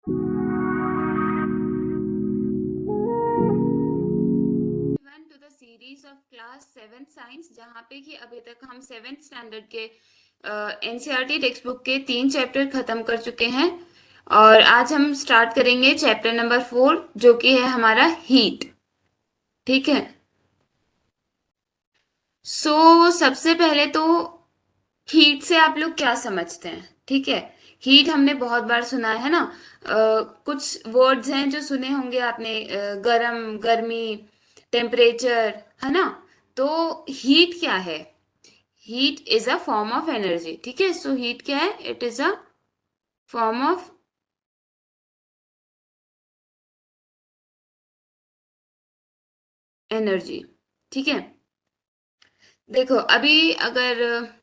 To the series of class 7 science, जहाँ पे कि अभी तक हम 7th स्टैंडर्ड के एनसीईआरटी टेक्स्ट बुक के 3 चैप्टर खत्म कर चुके हैं। और आज हम स्टार्ट करेंगे चैप्टर नंबर 4, जो कि है हमारा हीट। ठीक है। सबसे पहले तो हीट से आप लोग क्या समझते हैं? ठीक है। हीट हमने बहुत बार सुना है ना। कुछ वर्ड्स हैं जो सुने होंगे आपने, गरम, गर्मी, टेम्परेचर, है ना। तो हीट क्या है? Heat is a form of energy. ठीक है। सो हीट क्या है? It is a form of energy. ठीक है। देखो, अभी अगर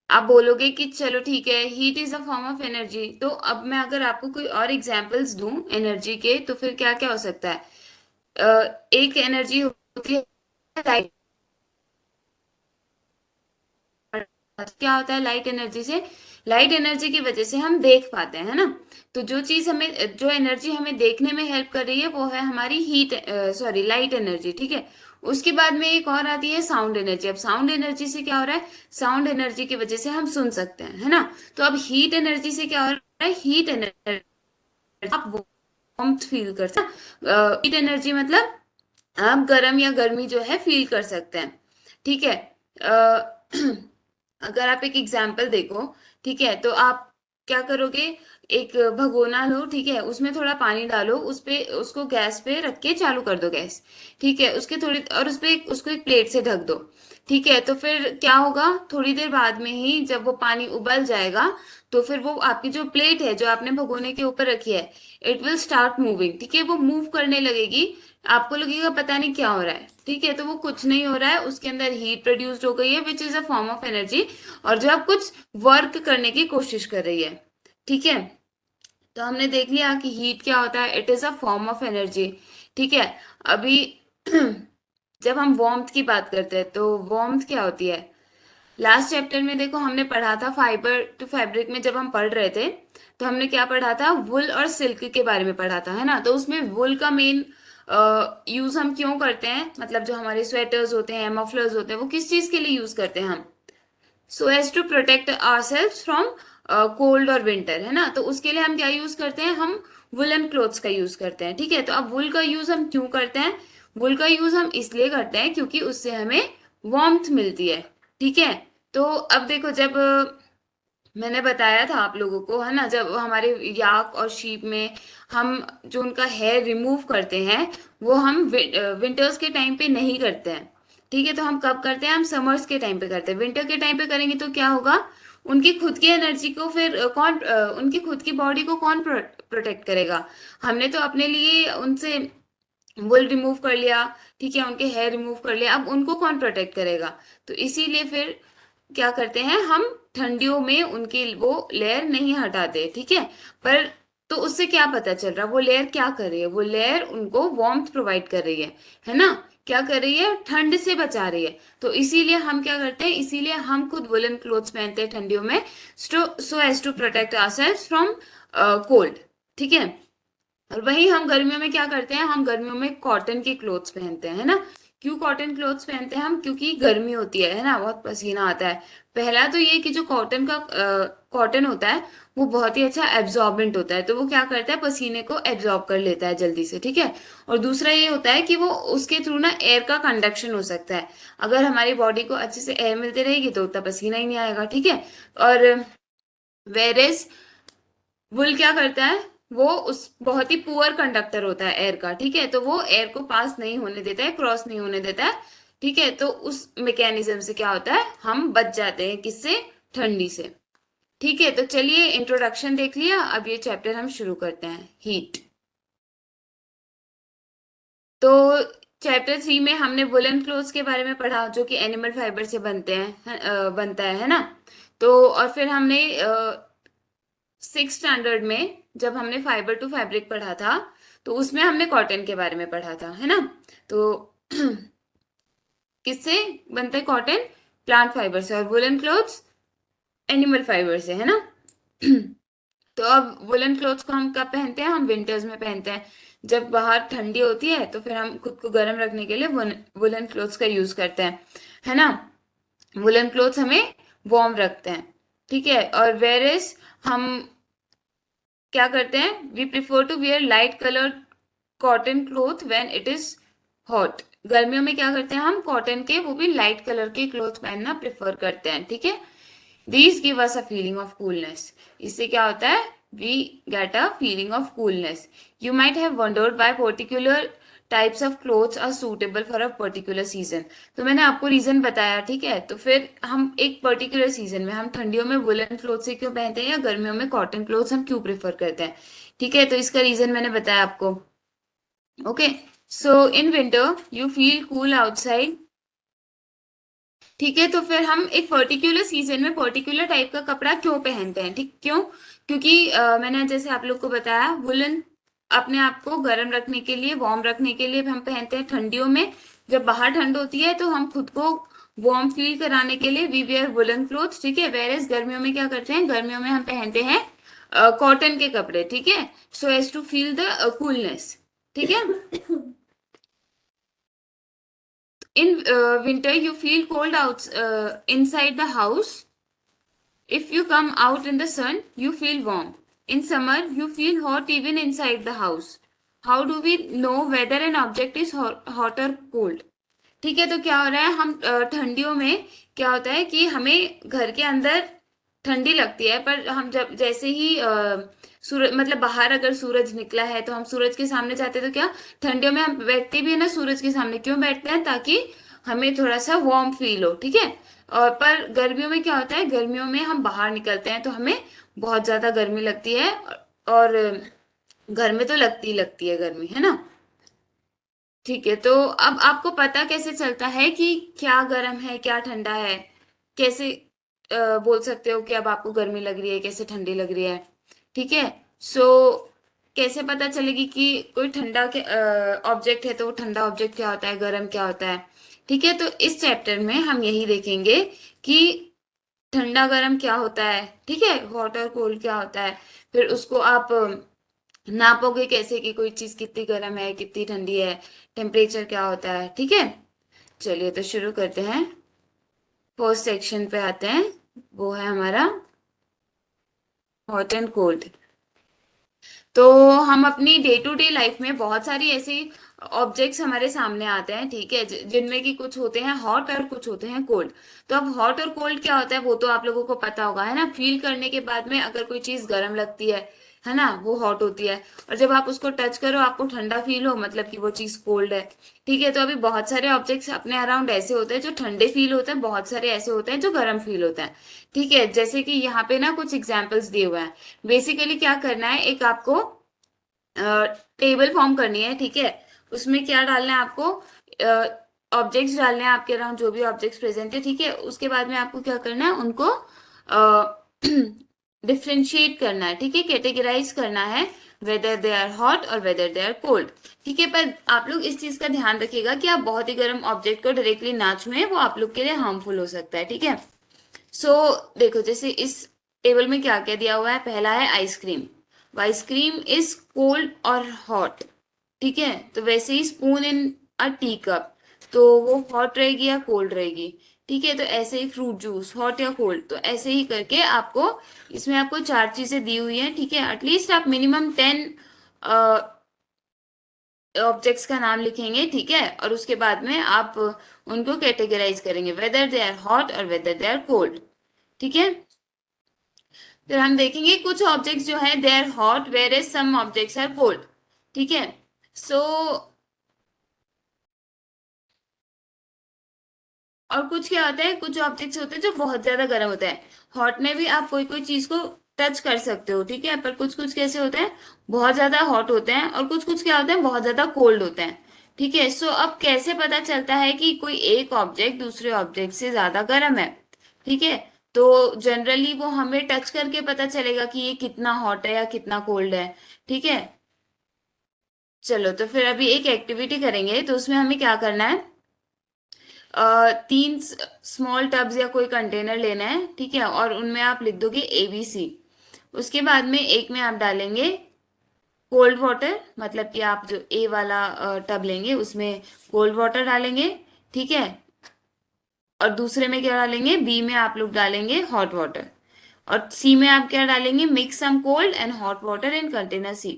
आप बोलोगे कि चलो ठीक है, heat is a form of energy, तो अब मैं अगर आपको कोई और एग्जांपल्स दूं एनर्जी के, तो फिर क्या क्या हो सकता है? एक एनर्जी होती है लाइट। क्या होता है लाइट एनर्जी से? लाइट एनर्जी की वजह से हम देख पाते हैं, है ना। तो जो चीज हमें, जो एनर्जी हमें देखने में हेल्प कर रही है, वो है हमारी हीट, सॉरी, लाइट एनर्जी। ठीक है। उसके बाद में एक और आती है साउंड एनर्जी। अब साउंड एनर्जी से क्या हो रहा है? साउंड एनर्जी की वजह से हम सुन सकते हैं, है ना। तो अब हीट एनर्जी से क्या हो रहा है? हीट एनर्जी, आप वार्मथ फील कर सकते हैं। हीट एनर्जी मतलब आप गर्म या गर्मी जो है फील कर सकते हैं। ठीक है। अ, अगर आप एक एग्जाम्पल देखो, ठीक है, तो आप क्या करोगे? एक भगोना लो, ठीक है, उसमें थोड़ा पानी डालो, उस पे उसको गैस पे रख के चालू कर दो गैस। ठीक है। उसके थोड़ी और उस पे उसको एक प्लेट से ढक दो। ठीक है। तो फिर क्या होगा? थोड़ी देर बाद में ही जब वो पानी उबल जाएगा, तो फिर वो आपकी जो प्लेट है जो आपने भगोने के ऊपर रखी है, इट विल स्टार्ट मूविंग। ठीक है। वो मूव करने लगेगी। आपको लगेगा पता नहीं क्या हो रहा है। ठीक है। तो वो कुछ नहीं हो रहा है, उसके अंदर हीट प्रोड्यूस्ड हो गई है, which is a form of energy. और जो आप कुछ वर्क करने की कोशिश कर रही है। ठीक है। तो हमने देख लिया कि हीट क्या होता है, it is a form of energy. ठीक है। अभी जब हम वार्मथ की बात करते हैं, तो वार्मथ क्या होती है? लास्ट चैप्टर में देखो हमने पढ़ा था, फाइबर टू फैब्रिक में जब हम पढ़ रहे थे, तो हमने क्या पढ़ा था? वुल और सिल्क के बारे में पढ़ा था, है ना। तो उसमें वुल का मेन यूज हम क्यों करते हैं, मतलब जो हमारे स्वेटर्स होते हैं, मफलर्स होते हैं, वो किस चीज के लिए यूज करते हैं हम? So as to protect our self from cold और विंटर, है ना। तो उसके लिए हम क्या यूज करते हैं? हम वुलन क्लोथ्स का यूज करते हैं। ठीक है। तो अब वुल का यूज हम क्यों करते हैं? वुल का यूज हम इसलिए करते हैं क्योंकि उससे हमें वार्मथ मिलती है। ठीक है। तो अब देखो, जब मैंने बताया था आप लोगों को, है ना, जब हमारे याक और शीप में हम जो उनका हेयर रिमूव करते हैं, वो हम विंटर्स के टाइम पे नहीं करते हैं। ठीक है। तो हम कब करते हैं? हम समर्स के टाइम पे करते हैं। विंटर के टाइम पे करेंगे तो क्या होगा? उनकी खुद की एनर्जी को फिर उनकी खुद की बॉडी को कौन प्रोटेक्ट करेगा? हमने तो अपने लिए उनसे वुल रिमूव कर लिया, ठीक है, उनके हेयर रिमूव कर लिया, अब उनको कौन प्रोटेक्ट करेगा? तो इसीलिए फिर क्या करते हैं हम? ठंडियों में उनकी वो लेयर नहीं हटाते। ठीक है। पर तो उससे क्या पता चल रहा? वो लेयर क्या कर रही है? वो लेयर उनको वार्मथ प्रोवाइड कर रही है ना। क्या कर रही है? ठंड से बचा रही है। तो इसीलिए हम क्या करते हैं? इसीलिए हम खुद वुलन क्लोथ्स पहनते हैं ठंडियों में, so as to protect ourselves from cold. ठीक है। और वही हम गर्मियों में क्या करते हैं? हम गर्मियों में कॉटन के क्लोथ्स पहनते हैं, है ना। क्यों कॉटन क्लोथ्स पहनते हैं हम? क्योंकि गर्मी होती है ना, बहुत पसीना आता है। पहला तो ये कि जो कॉटन होता है, वो बहुत ही अच्छा एब्जॉर्बेंट होता है, तो वो क्या करता है? पसीने को एब्जॉर्ब कर लेता है जल्दी से। ठीक है। और दूसरा ये होता है कि वो उसके थ्रू ना एयर का कंडक्शन हो सकता है। अगर हमारी बॉडी को अच्छे से एयर मिलती रहेगी तो उतना पसीना ही नहीं आएगा। ठीक है। और वेरेस वुल क्या करता है? वो उस बहुत ही पुअर कंडक्टर होता है एयर का। ठीक है। तो वो एयर को पास नहीं होने देता है, क्रॉस नहीं होने देता है। ठीक है। तो उस मैकेनिज्म से क्या होता है? हम बच जाते हैं, किससे? ठंडी से। ठीक है। तो चलिए, इंट्रोडक्शन देख लिया, अब ये चैप्टर हम शुरू करते हैं, हीट। तो चैप्टर 3 में हमने वुलन क्लोथ्स के बारे में पढ़ा, जो कि एनिमल फाइबर से बनते हैं, बनता है ना। तो और फिर हमने 6th स्टैंडर्ड में जब हमने फाइबर टू फैब्रिक पढ़ा था, तो उसमें हमने कॉटन के बारे में पढ़ा था, है ना। तो किससे बनता है कॉटन? प्लांट फाइबर से। और वुलन क्लोथ्स एनिमल फाइबर से, है ना। तो अब वुलन क्लोथ्स को हम कब पहनते हैं? हम विंटर्स में पहनते हैं। जब बाहर ठंडी होती है तो फिर हम खुद को गर्म रखने के लिए वुलन क्लोथ्स का यूज करते हैं, है ना। वुलन क्लोथ्स हमें वार्म रखते हैं, ठीक है। और वेयर इज हम क्या करते हैं? We prefer to wear light colour cotton cloth when it is hot. गर्मियों में क्या करते हैं? हम कॉटन के, वो भी लाइट कलर के क्लोथ पहनना प्रेफर करते हैं, ठीक है। These give us a feeling of coolness. इससे क्या होता है? We get a feeling of coolness. You might have wondered why particular types of clothes are suitable for a particular season. तो मैंने आपको रीजन बताया, ठीक है। तो फिर हम एक पर्टिकुलर सीजन में, हम ठंडियों में वुलन क्लोथ से क्यों पहनते हैं या गर्मियों में कॉटन क्लोथ्स हम क्यों प्रेफर करते हैं, ठीक है। तो इसका रीजन मैंने बताया आपको। Okay, so in winter you feel cool outside, ठीक है। तो फिर हम एक पर्टिकुलर सीजन में पर्टिकुलर टाइप का कपड़ा क्यों पहनते हैं, ठीक, क्यों? क्योंकि मैंने जैसे आप लोग को बताया, वुलन अपने आप को गर्म रखने के लिए, वार्म रखने के लिए हम पहनते हैं ठंडियों में। जब बाहर ठंड होती है तो हम खुद को वार्म फील कराने के लिए वी वेयर वुलन क्लोथ, ठीक है। वेयर गर्मियों में क्या करते हैं? गर्मियों में हम पहनते हैं कॉटन के कपड़े, ठीक है, so as to feel the coolness, ठीक है। In winter, you feel cold out inside the house. If you come out in the sun, you feel warm. In summer, you feel hot even inside the house. How do we know whether an object is hot or cold? ठीक है। तो क्या हो रहा है? हम ठंडियों में क्या होता है कि हमें घर के अंदर ठंडी लगती है, पर हम जब जैसे ही सूरज, मतलब बाहर अगर सूरज निकला है तो हम सूरज के सामने जाते हैं, तो क्या ठंडियों में हम बैठते भी है ना सूरज के सामने, क्यों बैठते हैं? ताकि हमें थोड़ा सा वार्म फील हो, ठीक है। और पर गर्मियों में क्या होता है? गर्मियों में हम बाहर निकलते हैं तो हमें बहुत ज्यादा गर्मी लगती है, और घर में तो लगती है गर्मी, है ना। ठीक है, तो अब आपको पता कैसे चलता है कि क्या गर्म है क्या ठंडा है? कैसे बोल सकते हो कि अब आपको गर्मी लग रही है, कैसे ठंडी लग रही है, ठीक है। सो कैसे पता चलेगी कि कोई ठंडा के ऑब्जेक्ट है तो वो ठंडा ऑब्जेक्ट क्या होता है, गर्म क्या होता है, ठीक है। तो इस चैप्टर में हम यही देखेंगे कि ठंडा गर्म क्या होता है, ठीक है, हॉट और कोल्ड क्या होता है। फिर उसको आप नापोगे कैसे कि कोई चीज कितनी गर्म है कितनी ठंडी है, टेम्परेचर क्या होता है, ठीक है। चलिए तो शुरू करते हैं। फर्स्ट सेक्शन पे आते हैं, वो है हमारा हॉट एंड कोल्ड। तो हम अपनी डे टू डे लाइफ में बहुत सारी ऐसी ऑब्जेक्ट्स हमारे सामने आते हैं, ठीक है, जिनमें कि कुछ होते हैं हॉट और कुछ होते हैं कोल्ड। तो अब हॉट और कोल्ड क्या होता है वो तो आप लोगों को पता होगा, है ना। फील करने के बाद में अगर कोई चीज गर्म लगती है ना, वो हॉट होती है। और जब आप उसको टच करो आपको ठंडा फील हो, मतलब कि वो चीज कोल्ड है, ठीक है। तो अभी बहुत सारे ऑब्जेक्ट्स अपने अराउंड ऐसे होते हैं जो ठंडे फील होते हैं, बहुत सारे ऐसे होते हैं जो गर्म फील होते हैं, ठीक है। जैसे कि यहाँ पे ना कुछ एग्जाम्पल्स दिए हुए हैं। बेसिकली क्या करना है, एक आपको टेबल फॉर्म करनी है, ठीक है। उसमें क्या डालना है आपको? ऑब्जेक्ट्स डालने हैं आपके अराउंड, जो भी ऑब्जेक्ट्स प्रेजेंट है, ठीक है। उसके बाद में आपको क्या करना है? उनको डिफ्रेंशिएट करना है, ठीक है, कैटेगराइज करना है, वेदर दे आर हॉट और वेदर दे आर कोल्ड, ठीक है। पर आप लोग इस चीज का ध्यान रखिएगा कि आप बहुत ही गर्म ऑब्जेक्ट को डायरेक्टली ना छुएं, वो आप लोग के लिए हार्मफुल हो सकता है, ठीक है। सो देखो, जैसे इस टेबल में क्या क्या दिया हुआ है। पहला है आइसक्रीम। आइसक्रीम इज कोल्ड और हॉट, ठीक है। तो वैसे ही spoon in a tea cup, तो वो हॉट रहेगी या कोल्ड रहेगी, ठीक है। तो ऐसे ही फ्रूट जूस, हॉट या कोल्ड, तो ऐसे ही करके आपको, इसमें आपको चार चीजें दी हुई हैं, ठीक है। एटलीस्ट आप मिनिमम 10 ऑब्जेक्ट्स का नाम लिखेंगे, ठीक है। और उसके बाद में आप उनको कैटेगराइज करेंगे, वेदर दे आर हॉट और वेदर दे आर कोल्ड, ठीक है। फिर हम देखेंगे कुछ ऑब्जेक्ट्स जो है they are hot where as some objects are cold, ठीक है। सो और कुछ क्या होता है, कुछ ऑब्जेक्ट्स होते हैं जो बहुत ज्यादा गर्म होते हैं। हॉट में भी आप कोई कोई चीज को टच कर सकते हो, ठीक है। पर कुछ कुछ कैसे होते हैं, बहुत ज्यादा हॉट होते हैं, और कुछ कुछ क्या होते हैं, बहुत ज्यादा कोल्ड होते हैं, ठीक है। सो अब कैसे पता चलता है कि कोई एक ऑब्जेक्ट दूसरे ऑब्जेक्ट से ज्यादा गर्म है, ठीक है। तो जनरली वो हमें टच करके पता चलेगा कि ये कितना हॉट है या कितना कोल्ड है, ठीक है। चलो तो फिर अभी एक एक्टिविटी करेंगे, तो उसमें हमें क्या करना है, तीन स्मॉल टब्स या कोई कंटेनर लेना है, ठीक है। और उनमें आप लिख दोगे ABC, उसके बाद में एक में आप डालेंगे कोल्ड वाटर, मतलब कि आप जो ए वाला टब लेंगे उसमें कोल्ड वाटर डालेंगे, ठीक है। और दूसरे में क्या डालेंगे, बी में आप लोग डालेंगे हॉट वाटर। और सी में आप क्या डालेंगे, mix some cold and hot water in container C.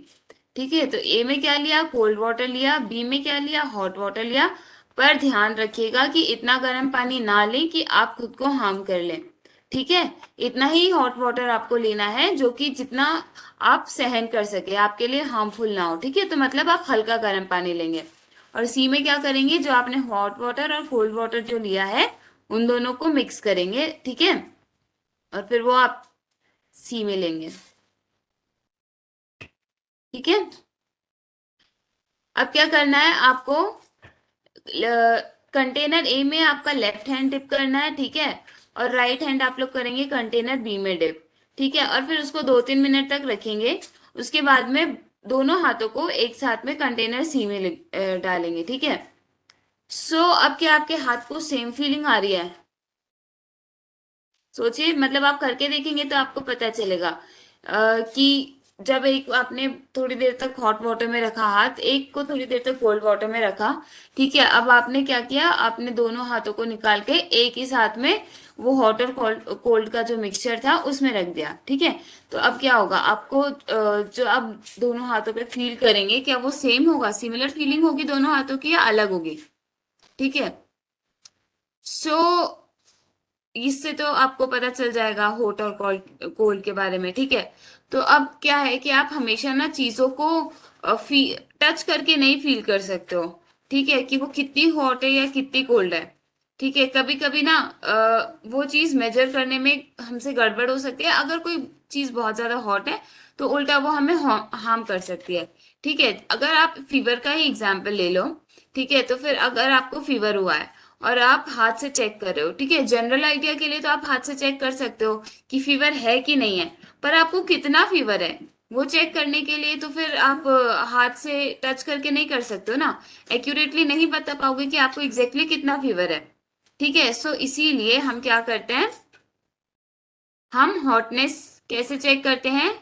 ठीक है, तो ए में क्या लिया, कोल्ड वाटर लिया, बी में क्या लिया, हॉट वाटर लिया। पर ध्यान रखिएगा कि इतना गर्म पानी ना लें कि आप खुद को हार्म कर लें। ठीक है, इतना ही हॉट वाटर आपको लेना है जो कि जितना आप सहन कर सके, आपके लिए हार्मफुल ना हो। ठीक है, तो मतलब आप हल्का गर्म पानी लेंगे। और सी में क्या करेंगे, जो आपने हॉट वाटर और कोल्ड वाटर जो लिया है उन दोनों को मिक्स करेंगे। ठीक है, और फिर वो आप सी में लेंगे। ठीक है, अब क्या करना है आपको, कंटेनर ए में आपका लेफ्ट हैंड डिप करना है, ठीक है। और राइट हैंड आप लोग करेंगे कंटेनर बी में डिप। ठीक है, और फिर उसको 2-3 मिनट तक रखेंगे। उसके बाद में दोनों हाथों को एक साथ में कंटेनर सी में डालेंगे। ठीक है, सो अब क्या आपके हाथ को सेम फीलिंग आ रही है? सोचिए, मतलब आप करके देखेंगे तो आपको पता चलेगा कि जब एक आपने थोड़ी देर तक हॉट वाटर में रखा हाथ, एक को थोड़ी देर तक कोल्ड वाटर में रखा। ठीक है, अब आपने क्या किया, आपने दोनों हाथों को निकाल के एक ही साथ में वो हॉट और कोल्ड कोल्ड का जो मिक्सचर था उसमें रख दिया। ठीक है, तो अब क्या होगा आपको, जो आप दोनों हाथों पे फील करेंगे, क्या वो सेम होगा, सिमिलर फीलिंग होगी दोनों हाथों की या अलग होगी? ठीक है, सो इससे तो आपको पता चल जाएगा हॉट और कोल्ड कोल्ड के बारे में। ठीक है, तो अब क्या है कि आप हमेशा ना चीजों को टच करके नहीं फील कर सकते हो। ठीक है, कि वो कितनी हॉट है या कितनी कोल्ड है। ठीक है, कभी कभी ना वो चीज मेजर करने में हमसे गड़बड़ हो सकती है। अगर कोई चीज बहुत ज्यादा हॉट है तो उल्टा वो हमें हार्म कर सकती है। ठीक है, अगर आप फीवर का ही एग्जाम्पल ले लो। ठीक है, तो फिर अगर आपको फीवर हुआ है और आप हाथ से चेक कर रहे हो, ठीक है, जनरल आइडिया के लिए तो आप हाथ से चेक कर सकते हो कि फीवर है कि नहीं है। पर आपको कितना फीवर है वो चेक करने के लिए तो फिर आप हाथ से टच करके नहीं कर सकते हो ना। एक्यूरेटली नहीं बता पाओगे कि आपको एग्जैक्टली कितना फीवर है। ठीक है, सो इसीलिए हम क्या करते हैं, हम हॉटनेस कैसे चेक करते हैं,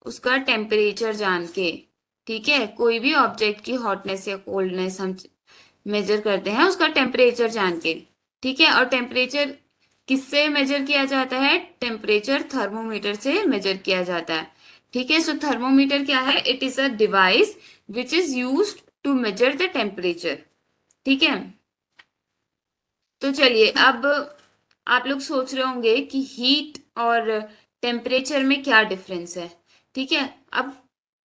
उसका टेम्परेचर जान के। ठीक है, कोई भी ऑब्जेक्ट की हॉटनेस या कोल्डनेस हम मेजर करते हैं उसका टेम्परेचर जान के। ठीक है, और टेम्परेचर किससे मेजर किया जाता है, टेम्परेचर थर्मोमीटर से मेजर किया जाता है। ठीक है, सो थर्मोमीटर क्या है, it is a device which is used to measure the temperature. ठीक है, तो चलिए अब आप लोग सोच रहे होंगे कि हीट और टेम्परेचर में क्या डिफरेंस है। ठीक है, अब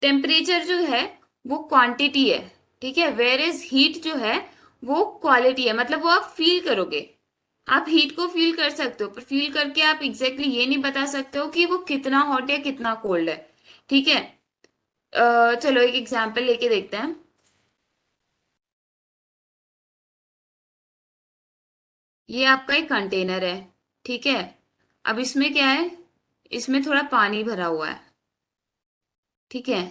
टेम्परेचर जो है वो क्वांटिटी है। ठीक है, वेयर इज हीट जो है वो क्वालिटी है, मतलब वो आप फील करोगे। आप हीट को फील कर सकते हो, पर फील करके आप एग्जैक्टली ये नहीं बता सकते हो कि वो कितना हॉट या कितना कोल्ड है। ठीक है, चलो एक एग्जांपल लेके देखते हैं। ये आपका एक कंटेनर है। ठीक है, अब इसमें क्या है, इसमें थोड़ा पानी भरा हुआ है। ठीक है,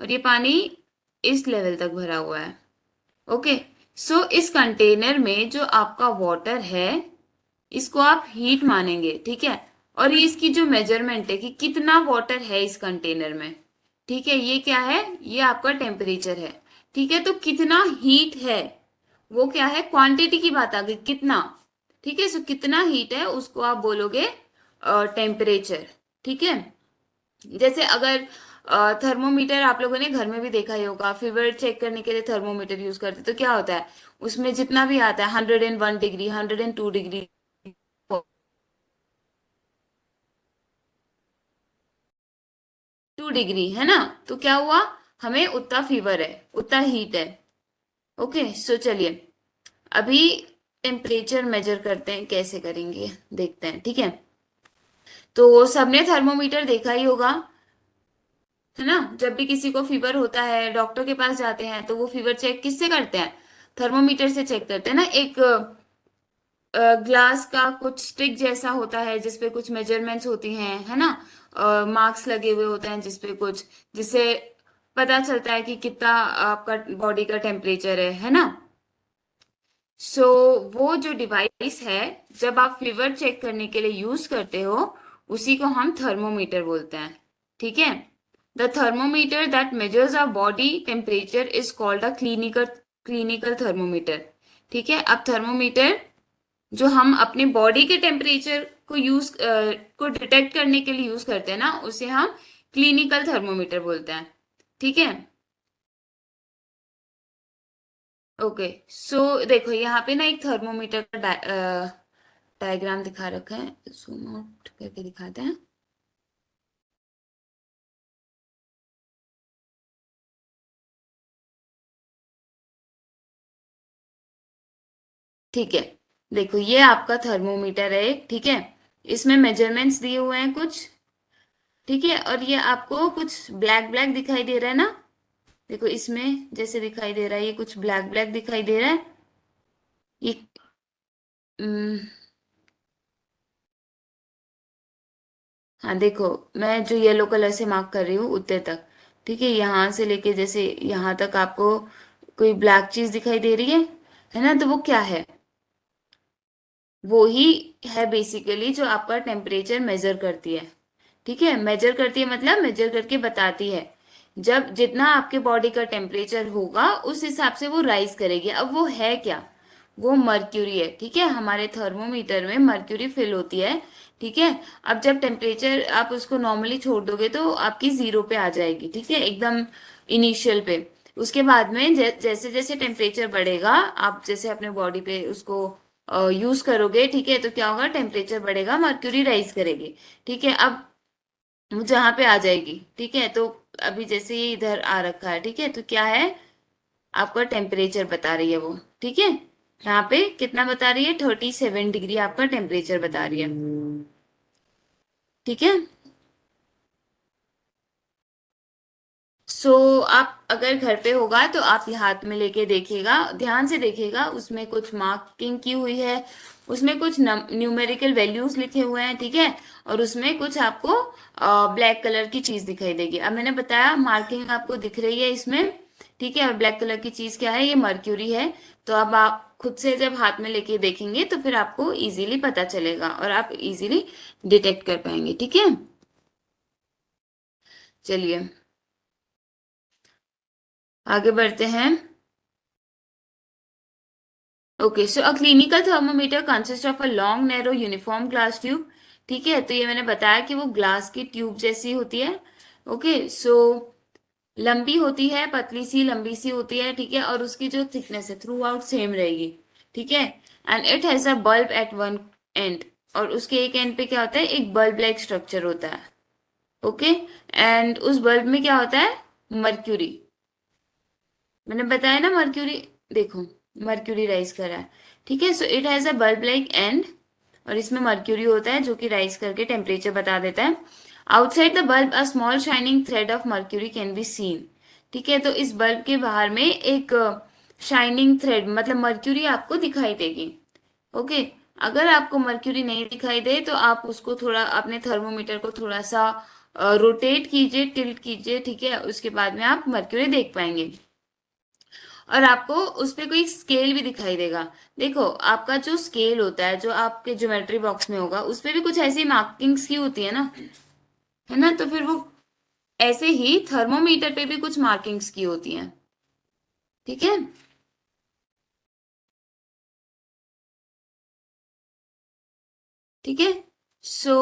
और ये पानी इस लेवल तक भरा हुआ है। ओके, सो इस कंटेनर में जो आपका वाटर है इसको आप हीट मानेंगे। ठीक है, और ये इसकी जो मेजरमेंट है कि कितना वाटर है इस कंटेनर में। ठीक है, ये क्या है, ये आपका टेम्परेचर है। ठीक है, तो कितना हीट है वो क्या है, क्वांटिटी की बात आ गई, कितना। ठीक है, सो कितना हीट है उसको आप बोलोगे टेम्परेचर। ठीक है, जैसे अगर थर्मोमीटर आप लोगों ने घर में भी देखा ही होगा, फीवर चेक करने के लिए थर्मोमीटर यूज करते तो क्या होता है, उसमें जितना भी आता है 101 डिग्री, 102 डिग्री, 2 डिग्री है ना, तो क्या हुआ, हमें उतना फीवर है, उतना हीट है। ओके, सो चलिए अभी टेम्परेचर मेजर करते हैं, कैसे करेंगे देखते हैं। ठीक है, तो सबने थर्मोमीटर देखा ही होगा, है ना। जब भी किसी को फीवर होता है डॉक्टर के पास जाते हैं तो वो फीवर चेक किससे करते हैं, थर्मोमीटर से चेक करते हैं ना। एक ग्लास का कुछ स्टिक जैसा होता है जिसपे कुछ मेजरमेंट्स होती हैं, है ना। मार्क्स लगे हुए होते हैं जिसपे कुछ, जिससे पता चलता है कि कितना आपका बॉडी का टेम्परेचर है ना। सो वो जो डिवाइस है जब आप फीवर चेक करने के लिए यूज करते हो उसी को हम थर्मोमीटर बोलते हैं। ठीक है। The thermometer that measures a body temperature is called a clinical thermometer. ठीक है। अब थर्मोमीटर जो हम अपने बॉडी के टेम्परेचर को को डिटेक्ट करने के लिए यूज करते हैं ना, उसे हम क्लिनिकल थर्मोमीटर बोलते हैं। ठीक है। ओके, सो देखो यहाँ पे ना एक थर्मोमीटर का डायग्राम दिखा रखा है, जूम आउट करके दिखाते हैं। ठीक है। देखो ये आपका थर्मोमीटर है एक। ठीक है। इसमें मेजरमेंट्स दिए हुए हैं कुछ। ठीक है। और ये आपको कुछ ब्लैक ब्लैक दिखाई दे रहा है ना। देखो इसमें जैसे दिखाई दे रहा है, ये कुछ ब्लैक ब्लैक दिखाई दे रहा है। ये अम, हाँ देखो, मैं जो येलो कलर से मार्क कर रही हूँ उत्ते तक। ठीक है। यहाँ से लेके जैसे यहाँ तक आपको कोई ब्लैक चीज दिखाई दे रही है ना, तो वो क्या है? वो ही है बेसिकली जो आपका टेम्परेचर मेजर करती है। ठीक है। मेजर करती है मतलब मेजर करके बताती है। जब जितना आपके बॉडी का टेम्परेचर होगा उस हिसाब से वो राइज करेगी। अब वो है क्या? वो मर्क्यूरी है। ठीक है। हमारे थर्मोमीटर में मर्क्यूरी फिल होती है। ठीक है। अब जब टेम्परेचर आप उसको नॉर्मली छोड़ दोगे तो आपकी जीरो पे आ जाएगी। ठीक है, एकदम इनिशियल पे। उसके बाद में जैसे जैसे टेम्परेचर बढ़ेगा, आप जैसे अपने बॉडी पे उसको यूज करोगे, ठीक है, तो क्या होगा? टेम्परेचर बढ़ेगा, मर्क्यूरी राइज करेगी। ठीक है। अब वो जहाँ पे आ जाएगी। ठीक है। तो अभी जैसे ये इधर आ रखा है, ठीक है, तो क्या है? आपका टेम्परेचर बता रही है वो। ठीक है। यहाँ पे कितना बता रही है? 37 डिग्री आपका टेम्परेचर बता रही है। ठीक है। आप अगर घर पे होगा तो आप ये हाथ में लेके देखिएगा, ध्यान से देखिएगा, उसमें कुछ मार्किंग की हुई है, उसमें कुछ न्यूमेरिकल वैल्यूज लिखे हुए हैं। ठीक है। और उसमें कुछ आपको ब्लैक कलर की चीज दिखाई देगी। अब मैंने बताया मार्किंग आपको दिख रही है इसमें। ठीक है। और ब्लैक कलर की चीज क्या है? ये मर्क्यूरी है। तो अब आप खुद से जब हाथ में लेके देखेंगे तो फिर आपको इजीली पता चलेगा और आप इजीली डिटेक्ट कर पाएंगे। ठीक है। चलिए आगे बढ़ते हैं। Okay, so a clinical thermometer consist of a long narrow uniform glass tube. ठीक है। तो ये मैंने बताया कि वो ग्लास की ट्यूब जैसी होती है। ओके, सो लंबी होती है, पतली सी लंबी सी होती है। ठीक है। और उसकी जो थिकनेस है थ्रू आउट सेम रहेगी। ठीक है। And it has a bulb at one end. और उसके एक एंड पे क्या होता है? एक बल्ब लाइक स्ट्रक्चर होता है। ओके। एंड उस बल्ब में क्या होता है? मर्क्यूरी। मैंने बताया ना मर्क्यूरी। देखो, मर्क्यूरी राइज कर रहा है। ठीक है। So it has a bulb like and. और इसमें मर्क्यूरी होता है जो कि राइज करके टेम्परेचर बता देता है। Outside the bulb a small shining thread of mercury can be seen. ठीक है। तो इस बल्ब के बाहर में एक शाइनिंग थ्रेड मतलब मर्क्यूरी आपको दिखाई देगी। ओके। अगर आपको मर्क्यूरी नहीं दिखाई दे तो आप उसको थोड़ा अपने थर्मोमीटर को थोड़ा सा रोटेट कीजिए, टिल्ट कीजिए। ठीक है। उसके बाद में आप मर्क्यूरी देख पाएंगे। और आपको उस पे कोई स्केल भी दिखाई देगा। देखो, आपका जो स्केल होता है जो आपके ज्योमेट्री बॉक्स में होगा उस पे भी कुछ ऐसी मार्किंग्स की होती है ना, है ना? तो फिर वो ऐसे ही थर्मोमीटर पे भी कुछ मार्किंग्स की होती हैं। ठीक है। ठीक है। सो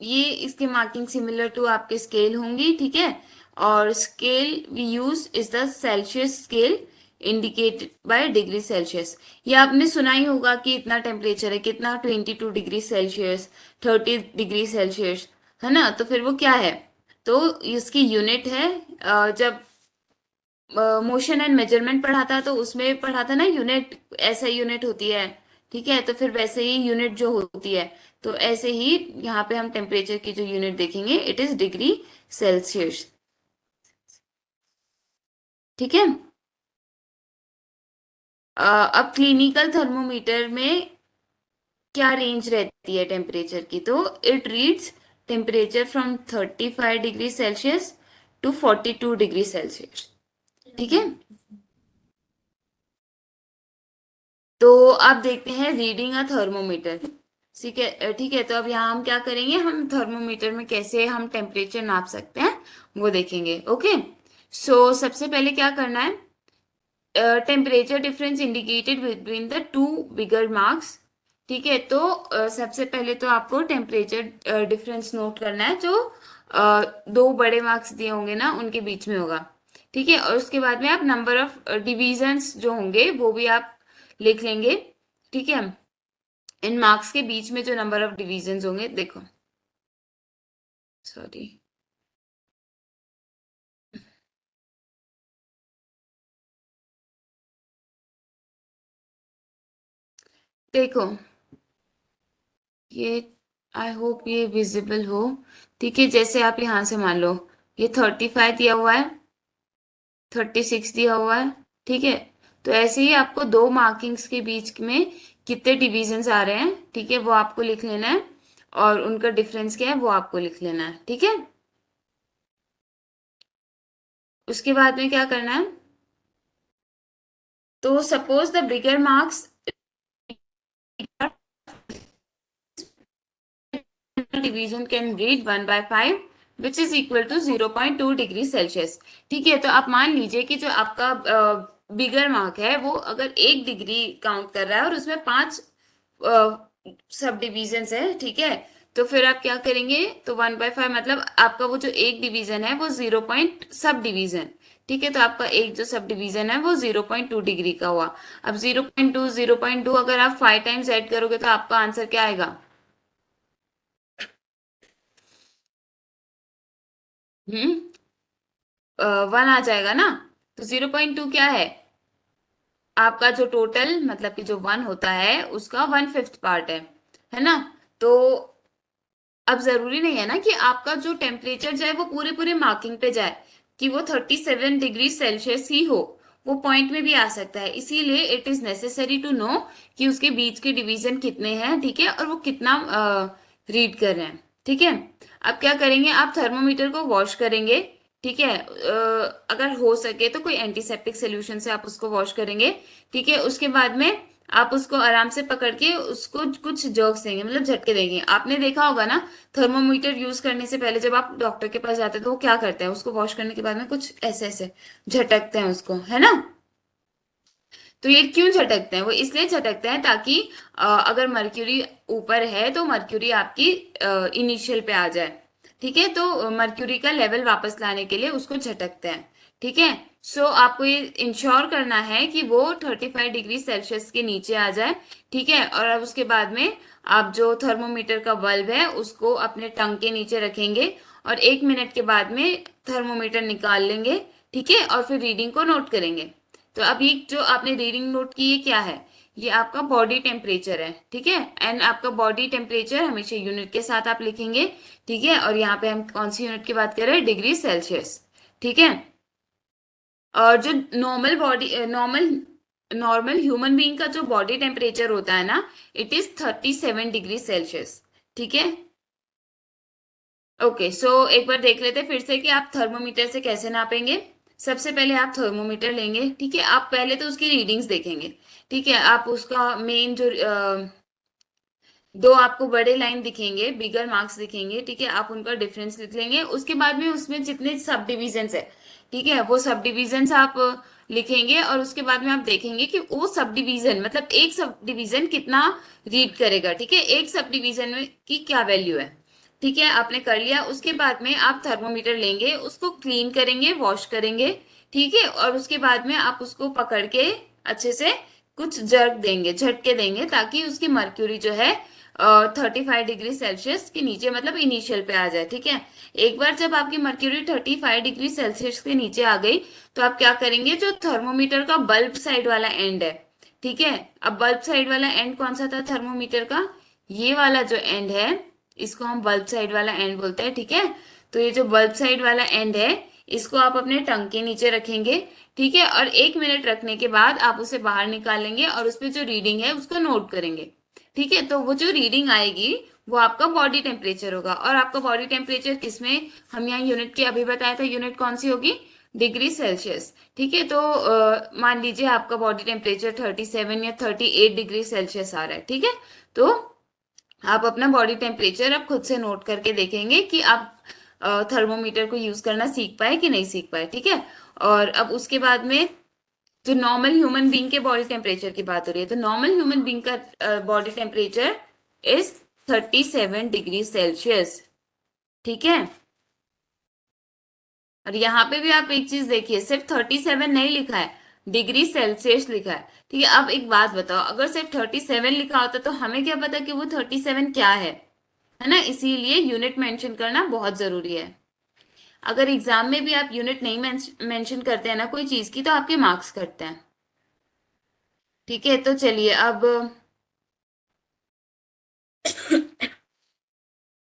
ये इसके मार्किंग सिमिलर टू आपके स्केल होंगी। ठीक है। और scale we use is the Celsius scale indicated by degree Celsius. ये आपने सुना ही होगा कि इतना टेम्परेचर है, कितना 22 डिग्री सेल्सियस, 30 डिग्री सेल्सियस, है ना? तो फिर वो क्या है? तो इसकी यूनिट है। जब मोशन एंड मेजरमेंट पढ़ा था तो उसमें पढ़ा था ना, यूनिट ऐसा यूनिट होती है। ठीक है। तो फिर वैसे ही यूनिट जो होती है, तो ऐसे ही यहाँ पे हम टेम्परेचर की जो यूनिट देखेंगे इट इज डिग्री सेल्सियस। ठीक है। अब क्लिनिकल थर्मोमीटर में क्या रेंज रहती है टेम्परेचर की? तो it reads temperature from 35 degree Celsius to 42 degree Celsius. ठीक है। तो आप देखते हैं रीडिंग अ थर्मोमीटर। ठीक है। तो अब यहाँ हम क्या करेंगे, हम थर्मोमीटर में कैसे हम टेम्परेचर नाप सकते हैं वो देखेंगे। ओके, सो सबसे पहले क्या करना है, temperature difference indicated between the two bigger marks. ठीक है, तो सबसे पहले तो आपको टेम्परेचर डिफरेंस नोट करना है जो दो बड़े मार्क्स दिए होंगे ना उनके बीच में होगा। ठीक है, और उसके बाद में आप नंबर ऑफ डिविजन्स जो होंगे वो भी आप लिख लेंगे। ठीक है, इन मार्क्स के बीच में जो नंबर ऑफ डिविजन्स होंगे, देखो, सॉरी, देखो ये, आई होप ये विजिबल हो। ठीक है, जैसे आप यहाँ से मान लो ये 35 दिया हुआ है, 36 दिया हुआ है। ठीक है, तो ऐसे ही आपको दो मार्किंग्स के बीच में कितने डिविजन्स आ रहे हैं, ठीक है, वो आपको लिख लेना है, और उनका डिफरेंस क्या है वो आपको लिख लेना है। ठीक है, उसके बाद में क्या करना है, तो suppose the bigger marks division can read 1/5 which is equal to 0.2 degree Celsius. ठीक है, तो आप मान लीजिए कि जो आपका बिगर मार्क है वो अगर 1 डिग्री काउंट कर रहा है और उसमें 5 सब डिविजन्स है। ठीक है, तो फिर आप क्या करेंगे, तो 1/5 मतलब आपका वो जो एक डिवीजन है वो 0 पॉइंट सब डिवीजन। ठीक है, तो आपका एक जो सब डिवीजन है वो 0.2 डिग्री का हुआ। अब 0.2 अगर आप 5 टाइम्स ऐड करोगे तो आपका आंसर क्या आएगा? 1 आ जाएगा ना। तो 0.2 क्या है, आपका जो टोटल मतलब कि जो 1 होता है उसका 1/5 पार्ट है ना। तो अब जरूरी नहीं है ना कि आपका जो टेम्परेचर जाए वो पूरे पूरे मार्किंग पे जाए, कि वो 37 डिग्री सेल्सियस ही हो, वो पॉइंट में भी आ सकता है। इसीलिए it is necessary to know कि उसके बीच के डिवीजन कितने हैं। ठीक है, और वो कितना रीड कर रहे हैं। ठीक है, अब क्या करेंगे, आप थर्मोमीटर को वॉश करेंगे। ठीक है, अगर हो सके तो कोई एंटीसेप्टिक सोल्यूशन से आप उसको वॉश करेंगे। ठीक है, उसके बाद में आप उसको आराम से पकड़ के उसको कुछ जर्क्स देंगे, मतलब झटके देंगे। आपने देखा होगा ना, थर्मोमीटर यूज करने से पहले जब आप डॉक्टर के पास जाते हैं तो वो क्या करते हैं, उसको वॉश करने के बाद में कुछ ऐसे ऐसे झटकते हैं उसको, है ना। तो ये क्यों झटकते हैं, वो इसलिए झटकते हैं ताकि अगर मर्क्यूरी ऊपर है तो मर्क्यूरी आपकी इनिशियल पे आ जाए। ठीक है, तो मर्क्यूरी का लेवल वापस लाने के लिए उसको झटकते हैं। ठीक है, सो आपको ये इंश्योर करना है कि वो 35 डिग्री सेल्सियस के नीचे आ जाए। ठीक है, और अब उसके बाद में आप जो थर्मोमीटर का बल्ब है उसको अपने टंग के नीचे रखेंगे, और 1 मिनट के बाद में थर्मोमीटर निकाल लेंगे। ठीक है, और फिर रीडिंग को नोट करेंगे। तो अभी जो आपने रीडिंग नोट की, ये क्या है, ये आपका बॉडी टेम्परेचर है। ठीक है, एंड आपका बॉडी टेम्परेचर हमेशा यूनिट के साथ आप लिखेंगे। ठीक है, और यहाँ पे हम कौन सी यूनिट की बात कर रहे हैं, डिग्री सेल्सियस। ठीक है, और जो normal body normal normal human being का जो बॉडी टेम्परेचर होता है ना, इट इज 37 डिग्री सेल्सियस। ठीक है, ओके, सो एक बार देख लेते हैं फिर से कि आप थर्मोमीटर से कैसे नापेंगे। सबसे पहले आप थर्मोमीटर लेंगे। ठीक है, आप पहले तो उसकी रीडिंग्स देखेंगे। ठीक है, आप उसका मेन जो दो आपको बड़े लाइन दिखेंगे, बिगर मार्क्स दिखेंगे। ठीक है, आप उनका डिफरेंस लिख लेंगे। उसके बाद में उसमें जितने सब डिविजन्स है, ठीक है, वो सब डिविजन्स आप लिखेंगे, और उसके बाद में आप देखेंगे कि वो सब डिवीजन मतलब एक सब डिवीजन कितना रीड करेगा। ठीक है, एक सब डिवीजन में की क्या वैल्यू है। ठीक है, आपने कर लिया। उसके बाद में आप थर्मोमीटर लेंगे, उसको क्लीन करेंगे, वॉश करेंगे। ठीक है, और उसके बाद में आप उसको पकड़ के अच्छे से कुछ जर्क देंगे, झटके देंगे, ताकि उसकी मर्क्यूरी जो है 35 डिग्री सेल्सियस के नीचे मतलब इनिशियल पे आ जाए। ठीक है, एक बार जब आपकी मर्क्यूरी 35 डिग्री सेल्सियस के नीचे आ गई तो आप क्या करेंगे, जो थर्मोमीटर का बल्ब साइड वाला एंड है। ठीक है, अब बल्ब साइड वाला एंड कौन सा था थर्मोमीटर का, ये वाला जो एंड है, इसको हम बल्ब साइड वाला एंड बोलते हैं। ठीक है, तो ये जो बल्ब साइड वाला एंड है, इसको आप अपने टंग के नीचे रखेंगे। ठीक है, और 1 मिनट रखने के बाद आप उसे बाहर निकालेंगे और उस पर जो रीडिंग है उसको नोट करेंगे। ठीक है, तो वो जो रीडिंग आएगी वो आपका बॉडी टेम्परेचर होगा। और आपका बॉडी टेम्परेचर किसमें, हम यहाँ यूनिट की अभी बताया था, यूनिट कौन सी होगी, डिग्री सेल्सियस। ठीक है, तो मान लीजिए आपका बॉडी टेम्परेचर 37 या 38 डिग्री सेल्सियस आ रहा है। ठीक है, तो आप अपना बॉडी टेम्परेचर अब खुद से नोट करके देखेंगे कि आप थर्मोमीटर को यूज करना सीख पाए कि नहीं सीख पाए, ठीक है। और अब उसके बाद में जो नॉर्मल ह्यूमन बीइंग के बॉडी टेम्परेचर की बात हो रही है, तो नॉर्मल ह्यूमन बीइंग का body temperature is 37 degree Celsius, ठीक है। और यहाँ पे भी आप एक चीज देखिए, सिर्फ 37 नहीं लिखा है, डिग्री सेल्सियस लिखा है, ठीक है। अब एक बात बताओ, अगर सिर्फ 37 लिखा होता तो हमें क्या पता कि वो 37 क्या है ना। इसीलिए यूनिट मेंशन करना बहुत जरूरी है। अगर एग्जाम में भी आप यूनिट नहीं मेंशन करते हैं ना कोई चीज की, तो आपके मार्क्स कटते हैं, ठीक है। तो चलिए अब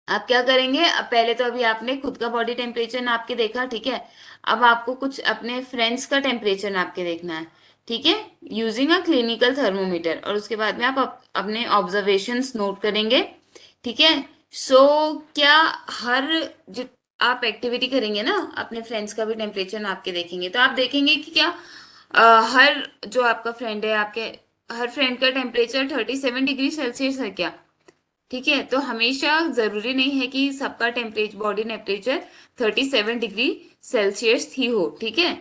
आप क्या करेंगे, अब पहले तो अभी आपने खुद का बॉडी टेम्परेचर नाप के देखा, ठीक है। अब आपको कुछ अपने फ्रेंड्स का टेम्परेचर नाप के देखना है, ठीक है, यूजिंग अ क्लिनिकल थर्मोमीटर। और उसके बाद में आप अपने ऑब्जर्वेशंस नोट करेंगे, ठीक है। सो क्या हर जो आप एक्टिविटी करेंगे ना, अपने फ्रेंड्स का भी टेम्परेचर नाप के देखेंगे, तो आप देखेंगे कि क्या हर जो आपका फ्रेंड है, आपके हर फ्रेंड का टेम्परेचर 37 डिग्री सेल्सियस है क्या, ठीक है। तो हमेशा जरूरी नहीं है कि सबका temperature body temperature 37 degree Celsius ही हो, ठीक है।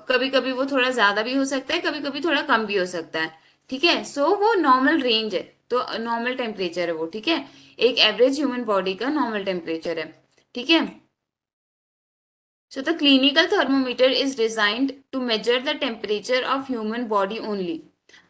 कभी कभी वो थोड़ा ज्यादा भी हो सकता है, कभी कभी थोड़ा कम भी हो सकता है, ठीक है। सो वो नॉर्मल रेंज है, तो नॉर्मल टेम्परेचर है वो, ठीक है। एक एवरेज ह्यूमन बॉडी का नॉर्मल टेम्परेचर है, ठीक है। So the clinical thermometer is designed to measure the temperature of human body only.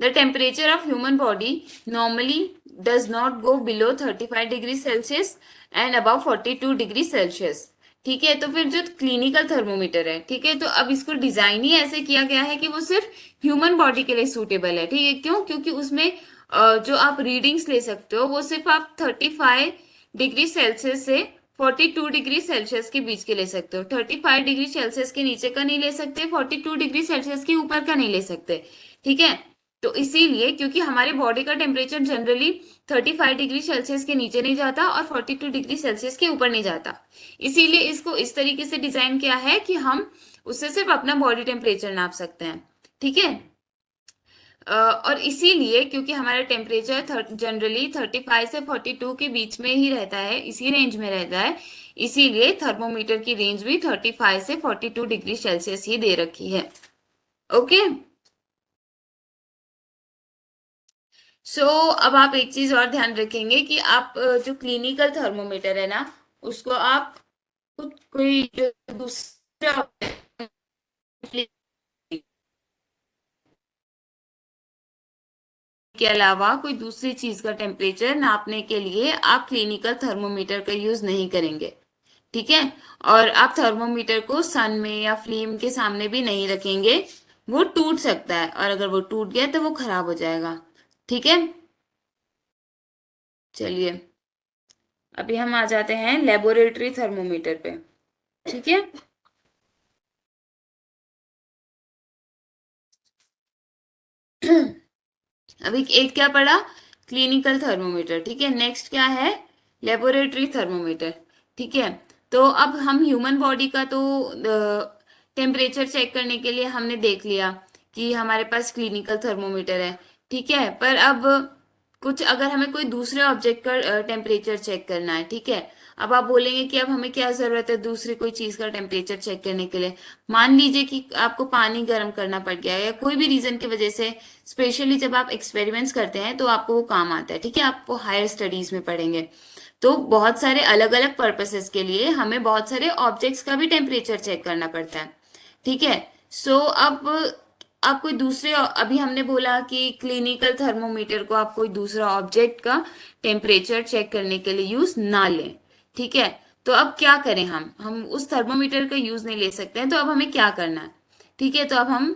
The temperature of human body normally does not go below 35 degrees Celsius and above 42 degrees Celsius. ठीक है, तो फिर जो clinical thermometer है, ठीक है, तो अब इसको डिजाइन ही ऐसे किया गया है कि वो सिर्फ ह्यूमन बॉडी के लिए सूटेबल है, ठीक है। क्यों? क्योंकि उसमें जो आप रीडिंग्स ले सकते हो वो सिर्फ आप 35 डिग्री सेल्सियस से 42 डिग्री सेल्सियस के बीच के ले सकते हो। 35 डिग्री सेल्सियस के नीचे का नहीं ले सकते, 42 डिग्री सेल्सियस के ऊपर का नहीं ले सकते, ठीक है। तो इसीलिए, क्योंकि हमारे बॉडी का टेम्परेचर जनरली 35 डिग्री सेल्सियस के नीचे नहीं जाता और 42 डिग्री सेल्सियस के ऊपर नहीं जाता, इसीलिए इसको इस तरीके से डिजाइन किया है कि हम उससे सिर्फ अपना बॉडी टेम्परेचर नाप सकते हैं, ठीक है। और इसीलिए, क्योंकि हमारा टेम्परेचर जनरली 35 से 42 के बीच में ही रहता है, इसी रेंज में रहता है, इसीलिए थर्मोमीटर की रेंज भी 35 से 42 डिग्री सेल्सियस ही दे रखी है, ओके। सो अब आप एक चीज और ध्यान रखेंगे कि आप जो क्लिनिकल थर्मोमीटर है ना, उसको आप कोई जो दूसरा के अलावा कोई दूसरी चीज का टेम्परेचर नापने के लिए आप क्लिनिकल थर्मोमीटर का यूज नहीं करेंगे, ठीक है। और आप थर्मोमीटर को सन में या फ्लेम के सामने भी नहीं रखेंगे, वो टूट सकता है, और अगर वो टूट गया तो वो खराब हो जाएगा, ठीक है। चलिए अभी हम आ जाते हैं लेबोरेटरी थर्मोमीटर पे, ठीक है। अभी एक क्या पढ़ा, क्लिनिकल थर्मोमीटर, ठीक है। नेक्स्ट क्या है, लेबोरेटरी थर्मोमीटर, ठीक है। तो अब हम ह्यूमन बॉडी का तो टेम्परेचर चेक करने के लिए हमने देख लिया कि हमारे पास क्लिनिकल थर्मोमीटर है, ठीक है। पर अब कुछ अगर हमें कोई दूसरे ऑब्जेक्ट का टेम्परेचर चेक करना है, ठीक है। अब आप बोलेंगे कि अब हमें क्या जरूरत है दूसरी कोई चीज का टेम्परेचर चेक करने के लिए। मान लीजिए कि आपको पानी गर्म करना पड़ गया है, या कोई भी रीजन की वजह से, स्पेशली जब आप एक्सपेरिमेंट्स करते हैं तो आपको वो काम आता है, ठीक है। आपको हायर स्टडीज में पढ़ेंगे, तो बहुत सारे अलग अलग पर्पसेस के लिए हमें बहुत सारे ऑब्जेक्ट्स का भी टेम्परेचर चेक करना पड़ता है, ठीक है। सो अब आप कोई दूसरे, अभी हमने बोला कि क्लिनिकल थर्मोमीटर को आप कोई दूसरा ऑब्जेक्ट का टेम्परेचर चेक करने के लिए यूज ना लें, ठीक है। तो अब क्या करें, हम उस थर्मोमीटर का यूज नहीं ले सकते हैं, तो अब हमें क्या करना है, ठीक है। तो अब हम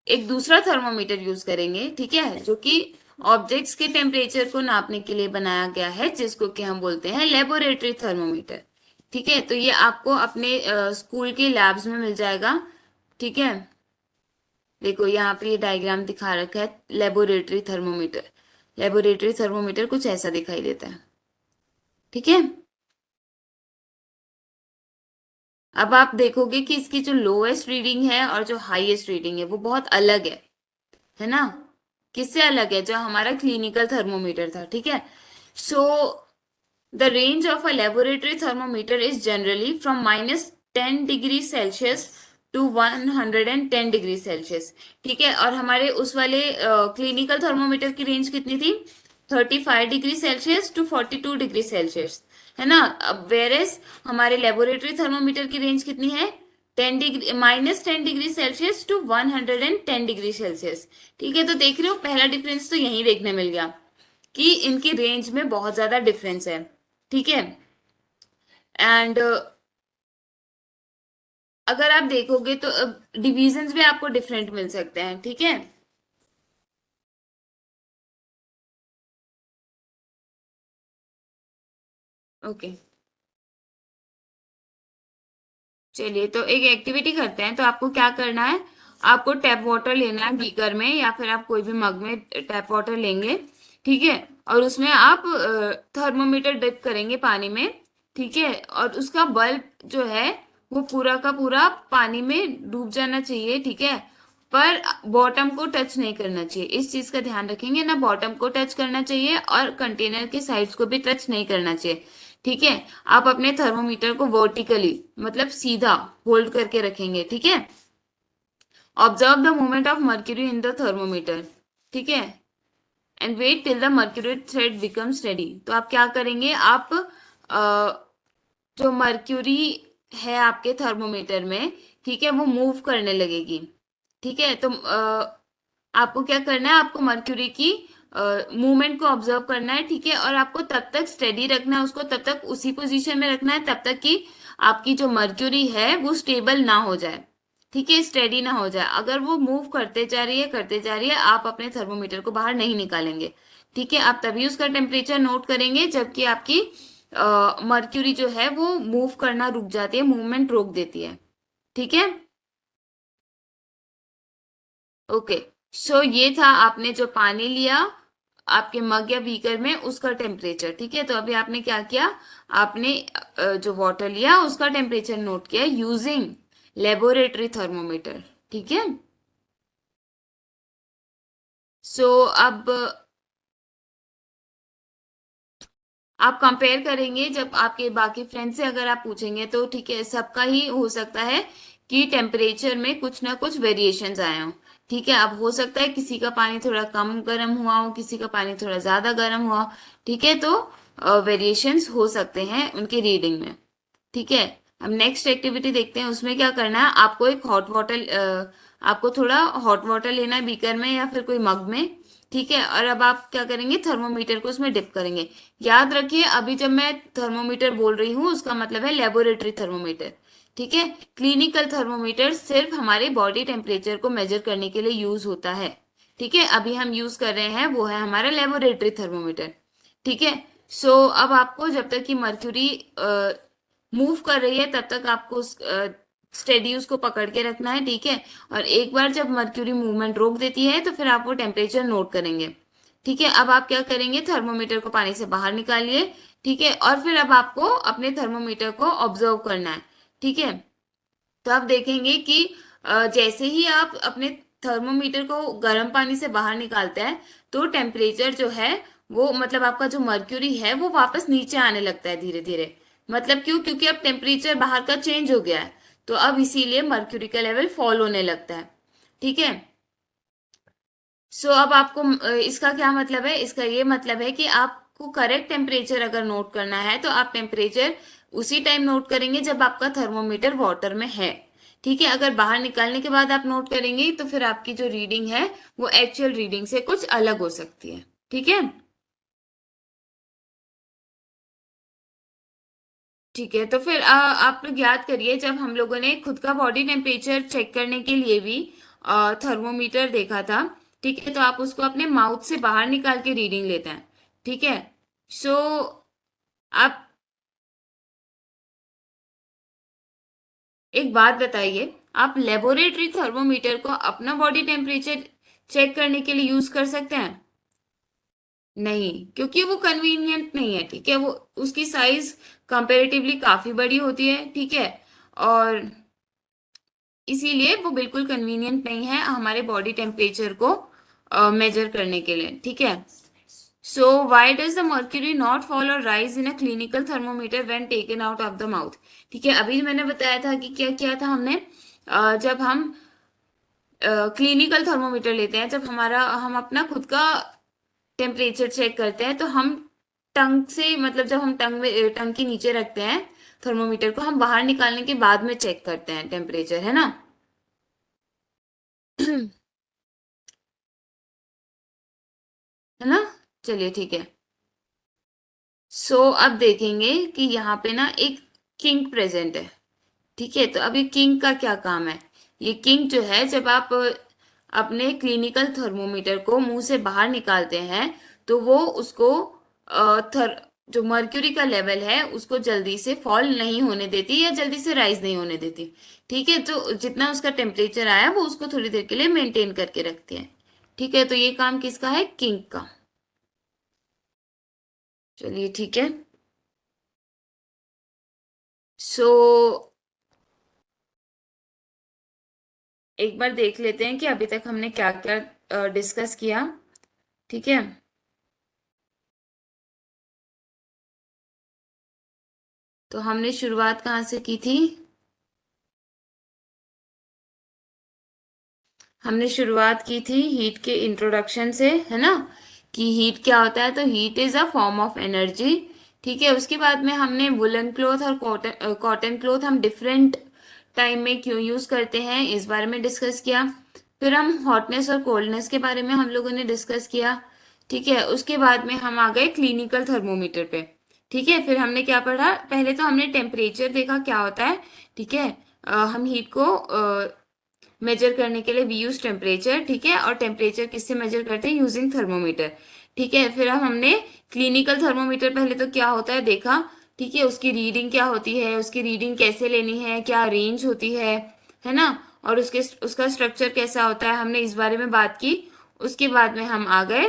एक दूसरा थर्मोमीटर यूज करेंगे, ठीक है, जो कि ऑब्जेक्ट्स के टेम्परेचर को नापने के लिए बनाया गया है, जिसको कि हम बोलते हैं लेबोरेटरी थर्मोमीटर, ठीक है। तो ये आपको अपने स्कूल के लैब्स में मिल जाएगा, ठीक है। देखो यहाँ पे ये डायग्राम दिखा रखा है लेबोरेटरी थर्मोमीटर। लेबोरेटरी थर्मोमीटर कुछ ऐसा दिखाई देता है, ठीक है। अब आप देखोगे कि इसकी जो लोएस्ट रीडिंग है और जो हाईएस्ट रीडिंग है वो बहुत अलग है ना। किससे अलग है, जो हमारा क्लिनिकल थर्मोमीटर था, ठीक है। So the range of a laboratory thermometer is generally from -10 degree Celsius to 110 degree Celsius. ठीक है, और हमारे उस वाले क्लिनिकल थर्मोमीटर की रेंज कितनी थी? 35 degree Celsius to 42 degree Celsius, है ना। अब वेरेस हमारे लेबोरेटरी थर्मोमीटर की रेंज कितनी है? 10 degree, -10 degree Celsius to 110 degree Celsius. ठीक है, तो देख रहे हो, पहला डिफरेंस तो यही देखने मिल गया कि इनकी रेंज में बहुत ज्यादा डिफरेंस है। ठीक है, एंड अगर आप देखोगे तो डिविजन्स भी आपको डिफरेंट मिल सकते हैं। ठीक है, ओके, चलिए तो एक एक्टिविटी करते हैं। तो आपको क्या करना है, आपको टैप वाटर लेना है बीकर में, या फिर आप कोई भी मग में टैप वाटर लेंगे। ठीक है, और उसमें आप थर्मोमीटर डिप करेंगे पानी में। ठीक है, और उसका बल्ब जो है वो पूरा का पूरा पानी में डूब जाना चाहिए। ठीक है, पर बॉटम को टच नहीं करना चाहिए, इस चीज का ध्यान रखेंगे ना। बॉटम को टच करना चाहिए और कंटेनर के साइड्स को भी टच नहीं करना चाहिए। ठीक है, आप अपने थर्मोमीटर को वर्टिकली, मतलब सीधा होल्ड करके रखेंगे। ठीक है, observe the movement of mercury in the thermometer. ठीक है, and wait till the mercury thread become steady. तो आप क्या करेंगे, आप जो मर्क्यूरी है आपके थर्मोमीटर में, ठीक है, वो मूव करने लगेगी। ठीक है, तो आपको क्या करना है, आपको मर्क्यूरी की मूवमेंट को ऑब्जर्व करना है। ठीक है, और आपको तब तक स्टेडी रखना है, उसको तब तक उसी पोजीशन में रखना है, तब तक कि आपकी जो मर्क्यूरी है वो स्टेबल ना हो जाए। ठीक है, स्टेडी ना हो जाए। अगर वो मूव करते जा रही है, करते जा रही है, आप अपने थर्मोमीटर को बाहर नहीं निकालेंगे। ठीक है, आप तभी उसका टेम्परेचर नोट करेंगे जबकि आपकी मर्क्यूरी जो है वो मूव करना रुक जाती है, मूवमेंट रोक देती है। ठीक है, ओके। सो ये था, आपने जो पानी लिया आपके मग या बीकर में, उसका टेम्परेचर। ठीक है, तो अभी आपने क्या किया, आपने जो वाटर लिया उसका टेम्परेचर नोट किया यूजिंग लेबोरेटरी थर्मोमीटर। ठीक है, सो अब आप कंपेयर करेंगे जब आपके बाकी फ्रेंड से अगर आप पूछेंगे तो। ठीक है, सबका ही हो सकता है कि टेम्परेचर में कुछ ना कुछ वेरिएशंस आए हों। ठीक है, अब हो सकता है किसी का पानी थोड़ा कम गर्म हुआ हो, किसी का पानी थोड़ा ज्यादा गर्म हुआ हो। ठीक है, तो वेरिएशंस हो सकते हैं उनकी रीडिंग में। ठीक है, अब नेक्स्ट एक्टिविटी देखते हैं। उसमें क्या करना है, आपको एक हॉट वाटर, आपको थोड़ा हॉट वाटर लेना है बीकर में या फिर कोई मग में। ठीक है, और अब आप क्या करेंगे, थर्मोमीटर को उसमें डिप करेंगे। याद रखिए, अभी जब मैं थर्मोमीटर बोल रही हूँ उसका मतलब है लेबोरेटरी थर्मोमीटर। ठीक है, क्लिनिकल थर्मोमीटर सिर्फ हमारे बॉडी टेम्परेचर को मेजर करने के लिए यूज होता है। ठीक है, अभी हम यूज कर रहे हैं वो है हमारा लेबोरेटरी थर्मोमीटर। ठीक है, सो अब आपको जब तक कि मर्क्यूरी मूव कर रही है तब तक आपको स्टेडी उसको पकड़ के रखना है। ठीक है, और एक बार जब मर्क्यूरी मूवमेंट रोक देती है तो फिर आप वो टेम्परेचर नोट करेंगे। ठीक है, अब आप क्या करेंगे, थर्मोमीटर को पानी से बाहर निकालिए। ठीक है, और फिर अब आपको अपने थर्मोमीटर को ऑब्जर्व करना है। ठीक है, तो आप देखेंगे कि जैसे ही आप अपने थर्मोमीटर को गर्म पानी से बाहर निकालते हैं तो टेम्परेचर जो है वो, मतलब आपका जो मर्क्यूरी है वो वापस नीचे आने लगता है धीरे धीरे। मतलब क्यों? क्योंकि अब टेम्परेचर बाहर का चेंज हो गया है, तो अब इसीलिए मर्क्यूरी का लेवल फॉल होने लगता है। ठीक है, सो अब आपको इसका क्या मतलब है, इसका ये मतलब है कि आपको करेक्ट टेम्परेचर अगर नोट करना है तो आप टेम्परेचर उसी टाइम नोट करेंगे जब आपका थर्मोमीटर वाटर में है। ठीक है, अगर बाहर निकालने के बाद आप नोट करेंगे तो फिर आपकी जो रीडिंग है वो एक्चुअल रीडिंग से कुछ अलग हो सकती है। ठीक है, ठीक है, तो फिर आप लोग याद करिए, जब हम लोगों ने खुद का बॉडी टेम्परेचर चेक करने के लिए भी थर्मोमीटर देखा था। ठीक है, तो आप उसको अपने माउथ से बाहर निकाल के रीडिंग लेते हैं। ठीक है, सो आप एक बात बताइए, आप लेबोरेटरी थर्मोमीटर को अपना बॉडी टेम्परेचर चेक करने के लिए यूज कर सकते हैं? नहीं, क्योंकि वो कन्वीनियंट नहीं है। ठीक है, वो उसकी साइज कंपैरेटिवली काफी बड़ी होती है। ठीक है, और इसीलिए वो बिल्कुल कन्वीनियंट नहीं है हमारे बॉडी टेम्परेचर को मेजर करने के लिए। ठीक है, so why does the mercury not fall or rise in a clinical thermometer when taken out of the mouth. ठीक है, अभी मैंने बताया था कि क्या किया था हमने, जब हम क्लिनिकल थर्मोमीटर लेते हैं, जब हमारा हम अपना खुद का टेम्परेचर चेक करते हैं, तो हम टंग से, मतलब जब हम टंग में टंग के नीचे रखते हैं थर्मोमीटर को, हम बाहर निकालने के बाद में चेक करते हैं टेम्परेचर, है ना। है ना। चलिए ठीक है। सो अब देखेंगे कि यहाँ पे ना एक किंक प्रेजेंट है। ठीक है, तो अब ये किंक का क्या काम है। ये किंक जो है, जब आप अपने क्लिनिकल थर्मोमीटर को मुंह से बाहर निकालते हैं, तो वो उसको जो मर्क्यूरी का लेवल है उसको जल्दी से फॉल नहीं होने देती या जल्दी से राइज नहीं होने देती। ठीक है, तो जितना उसका टेम्परेचर आया वो उसको थोड़ी देर के लिए मेंटेन करके रखती है। ठीक है, तो ये काम किसका है, किंक का। चलिए ठीक है। सो एक बार देख लेते हैं कि अभी तक हमने क्या क्या डिस्कस किया। ठीक है, तो हमने शुरुआत कहाँ से की थी। हमने शुरुआत की थी हीट के इंट्रोडक्शन से, है ना, कि हीट क्या होता है। तो heat is a form of energy. ठीक है, उसके बाद में हमने वुलन क्लोथ और कॉटन कॉटन क्लोथ हम डिफरेंट टाइम में क्यों यूज करते हैं इस बारे में डिस्कस किया। फिर हम हॉटनेस और कोल्डनेस के बारे में हम लोगों ने डिस्कस किया। ठीक है, उसके बाद में हम आ गए क्लिनिकल थर्मोमीटर पे। ठीक है, फिर हमने क्या पढ़ा, पहले तो हमने टेम्परेचर देखा क्या होता है। ठीक है, हम हीट को मेजर करने के लिए वी यूज टेम्परेचर। ठीक है, और टेम्परेचर किससे मेजर करते हैं, यूजिंग थर्मोमीटर। ठीक है, फिर हम हमने क्लिनिकल थर्मोमीटर पहले तो क्या होता है देखा। ठीक है, उसकी रीडिंग क्या होती है, उसकी रीडिंग कैसे लेनी है, क्या रेंज होती है ना, और उसके उसका स्ट्रक्चर कैसा होता है, हमने इस बारे में बात की। उसके बाद में हम आ गए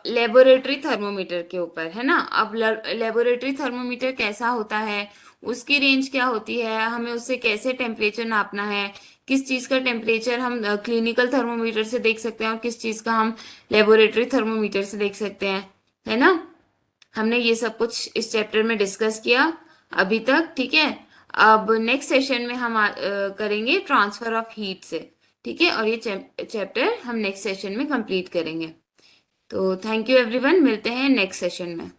लेबोरेटरी थर्मोमीटर के ऊपर, है ना। अब लेबोरेटरी थर्मोमीटर कैसा होता है, उसकी रेंज क्या होती है, हमें उससे कैसे टेम्परेचर नापना है, किस चीज का टेम्परेचर हम क्लिनिकल थर्मोमीटर से देख सकते हैं और किस चीज का हम लेबोरेटरी थर्मोमीटर से देख सकते हैं, है ना। हमने ये सब कुछ इस चैप्टर में डिस्कस किया अभी तक। ठीक है, अब नेक्स्ट सेशन में हम करेंगे ट्रांसफर ऑफ हीट से। ठीक है, और ये चैप्टर हम नेक्स्ट सेशन में कंप्लीट करेंगे। तो थैंक यू एवरीवन, मिलते हैं नेक्स्ट सेशन में।